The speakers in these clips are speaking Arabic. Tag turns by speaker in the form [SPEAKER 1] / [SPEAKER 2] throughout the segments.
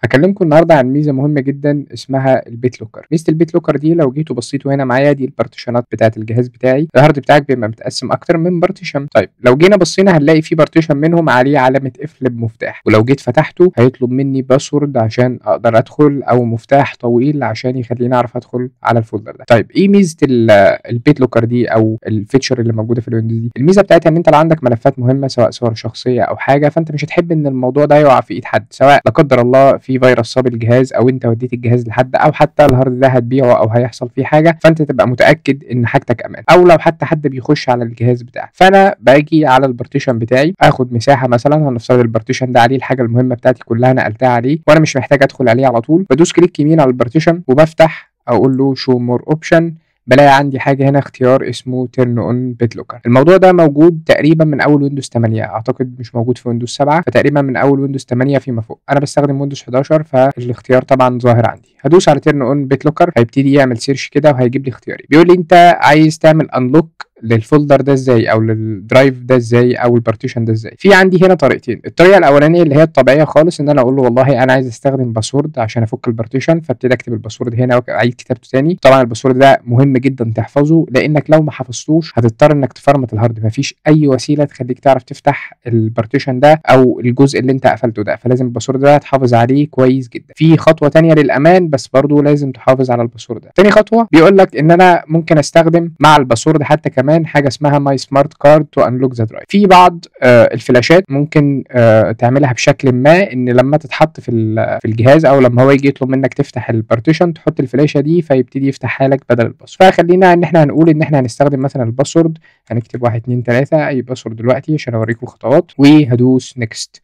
[SPEAKER 1] هكلمكم النهارده عن ميزه مهمه جدا اسمها البيت لوكر. ميزه البيت لوكر دي لو جيتوا بصيتوا هنا معايا، دي البارتيشنات بتاعه الجهاز بتاعي. الهارد بتاعك بيبقى متقسم اكتر من بارتيشن. طيب لو جينا بصينا هنلاقي في بارتيشن منهم عليه علامه قفل بمفتاح، ولو جيت فتحته هيطلب مني باسورد عشان اقدر ادخل، او مفتاح طويل عشان يخليني اعرف ادخل على الفولدر ده. طيب ايه ميزه البيت لوكر دي او الفيتشر اللي موجوده في الويندوز دي؟ الميزه بتاعتها ان انت لو عندك ملفات مهمه سواء صور شخصيه او حاجه، فانت مش هتحب ان الموضوع ده يقع في ايد حد، سواء لا قدر الله في فيروس صاب الجهاز، او انت وديت الجهاز لحد، او حتى الهارد ده هتبيعه او هيحصل فيه حاجه، فانت تبقى متاكد ان حاجتك امان. او لو حتى حد بيخش على الجهاز بتاعك، فانا باجي على البارتيشن بتاعي اخد مساحه، مثلا هنفترض البارتيشن ده عليه الحاجه المهمه بتاعتي كلها نقلتها عليه، وانا مش محتاج ادخل عليه على طول، بدوس كليك يمين على البارتيشن وبفتح اقول له شو مور اوبشن، بلاقي عندي حاجه هنا اختيار اسمه تيرن اون بيت لوكر. الموضوع ده موجود تقريبا من اول ويندوز 8، اعتقد مش موجود في ويندوز 7، فتقريبا من اول ويندوز 8 فيما فوق. انا بستخدم ويندوز 11 فالاختيار طبعا ظاهر عندي. هدوس على تيرن اون بيت لوكر، هيبتدي يعمل سيرش كده وهيجيب لي اختياري، بيقول لي انت عايز تعمل انلوك للفولدر ده ازاي، او للدرايف ده ازاي، او البارتيشن ده ازاي. في عندي هنا طريقتين. الطريقه الاولانيه اللي هي الطبيعيه خالص، ان انا اقول له والله انا عايز استخدم باسورد عشان افك البارتيشن، فابتدي اكتب الباسورد هنا واعيد كتابته تاني. طبعا الباسورد ده مهم جدا تحفظه، لانك لو ما حفظتوش هتضطر انك تفرمت الهارد، مفيش اي وسيله تخليك تعرف تفتح البارتيشن ده او الجزء اللي انت قفلته ده، فلازم الباسورد ده تحافظ عليه كويس جدا. في خطوه تانيه للامان، بس برضو لازم تحافظ على الباسورد ده. تاني خطوه بيقول لك ان انا ممكن استخدم مع الباسورد حتى كمان حاجه اسمها ماي سمارت كارد تو انلوك ذا درايف. في بعض الفلاشات ممكن تعملها بشكل ما، ان لما تتحط في الجهاز، او لما هو يجي يطلب منك تفتح البارتيشن، تحط الفلاشه دي فيبتدي يفتحها لك بدل الباسورد. فخلينا ان احنا هنقول ان احنا هنستخدم مثلا الباسورد، هنكتب 1 2 3 اي باسورد دلوقتي عشان اوريكم الخطوات، وهدوس نيكست.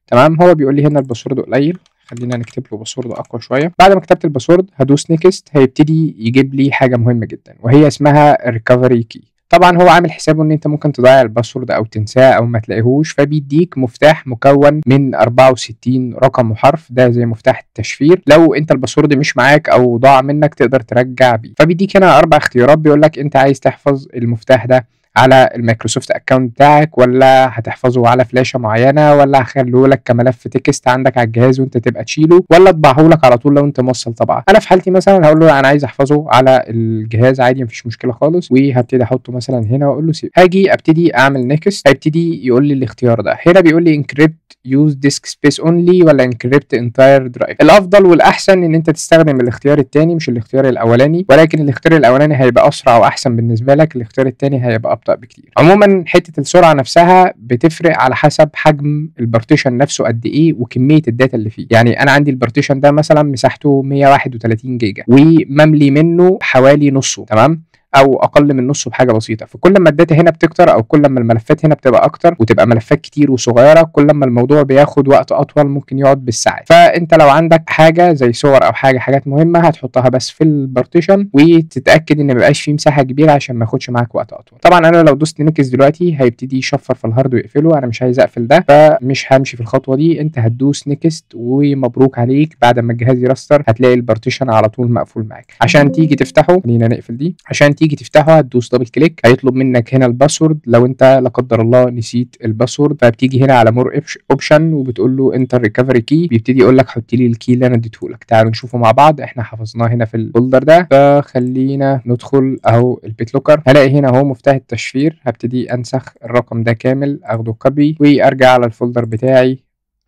[SPEAKER 1] تمام، هو بيقول لي هنا الباسورد قليل، خلينا نكتب له باسورد اقوى شويه. بعد ما كتبت الباسورد هدوس نيكست، هيبتدي يجيب لي حاجه مهمه جدا وهي اسمها ريكفري كي. طبعا هو عامل حسابه ان انت ممكن تضيع الباسورد او تنساه او ما تلاقيهوش، فبيديك مفتاح مكون من 64 رقم وحرف، ده زي مفتاح التشفير. لو انت الباسورد مش معاك او ضاع منك تقدر ترجع بيه. فبيديك هنا 4 اختيارات، بيقول لك انت عايز تحفظ المفتاح ده على المايكروسوفت اكونت بتاعك، ولا هتحفظه على فلاشه معينه، ولا هخليه لك كملف تكست عندك على الجهاز وانت تبقى تشيله، ولا اطبعه لك على طول لو انت موصل طبعه. انا في حالتي مثلا هقول له انا عايز احفظه على الجهاز عادي، مفيش مشكله خالص، وهبتدي احطه مثلا هنا واقول له سيف. هاجي ابتدي اعمل نيكست، هيبتدي يقول لي الاختيار ده. هنا بيقول لي انكريبت يوز ديسك سبيس اونلي ولا انكريبت انتاير درايف. الافضل والاحسن ان انت تستخدم الاختيار الثاني مش الاختيار الاولاني، ولكن الاختيار الاولاني هيبقى اسرع واحسن بالنسبه لك، الاختيار الثاني هيبقى ابطا بكتير. عموما حته السرعه نفسها بتفرق على حسب حجم البارتيشن نفسه قد ايه وكميه الداتا اللي فيه. يعني انا عندي البارتيشن ده مثلا مساحته 131 جيجا ومملي منه حوالي نصه، تمام، او اقل من نصه بحاجه بسيطه. فكل ما الداتا هنا بتكتر، او كل ما الملفات هنا بتبقى اكتر وتبقى ملفات كتير وصغيره، كل ما الموضوع بياخد وقت اطول، ممكن يقعد بالساعات. فانت لو عندك حاجه زي صور او حاجات مهمه هتحطها بس في البارتيشن، وتتاكد ان ميبقاش فيه مساحه كبيره عشان ما ياخدش معاك وقت اطول. طبعا انا لو دوست نيكس دلوقتي هيبتدي يشفر في الهارد ويقفله، انا مش عايز اقفل ده فمش همشي في الخطوه دي. انت هتدوس نيكست ومبروك عليك، بعد ما الجهاز يرستر هتلاقي البارتيشن على طول مقفول معاك. عشان تيجي تفتحه، خلينا نقفل دي، عشان تيجي تفتحه هتدوس دبل كليك، هيطلب منك هنا الباسورد. لو انت لا قدر الله نسيت الباسورد، فبتيجي هنا على مور اوبشن وبتقول له انتر ريكفري كي، بيبتدي يقول لك حط لي الكي اللي انا اديته لك. تعالوا نشوفه مع بعض، احنا حفظناه هنا في الفولدر ده. فخلينا ندخل اهو البيت لوكر، هلاقي هنا اهو مفتاح التشفير، هبتدي انسخ الرقم ده كامل، اخده كوبي وارجع على الفولدر بتاعي،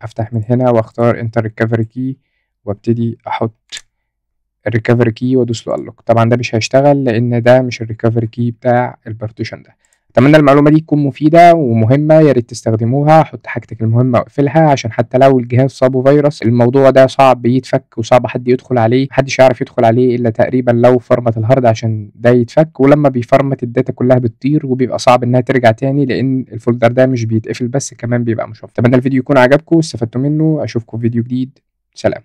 [SPEAKER 1] افتح من هنا واختار انتر ريكفري كي، وابتدي احط الريكفري كي وادوس له انلوك. طبعا ده مش هيشتغل لان ده مش الريكفري كي بتاع البارتيشن ده. اتمنى المعلومه دي تكون مفيده ومهمه، يا ريت تستخدموها. حط حاجتك المهمه واقفلها، عشان حتى لو الجهاز صابه فيروس الموضوع ده صعب يتفك وصعب حد يدخل عليه، محدش يعرف يدخل عليه الا تقريبا لو فرمت الهارد عشان ده يتفك، ولما بيفرمت الداتا كلها بتطير وبيبقى صعب انها ترجع تاني، لان الفولدر ده مش بيتقفل بس كمان بيبقى مشفر. اتمنى الفيديو يكون عجبكم واستفدتوا منه، اشوفكم في فيديو جديد، سلام.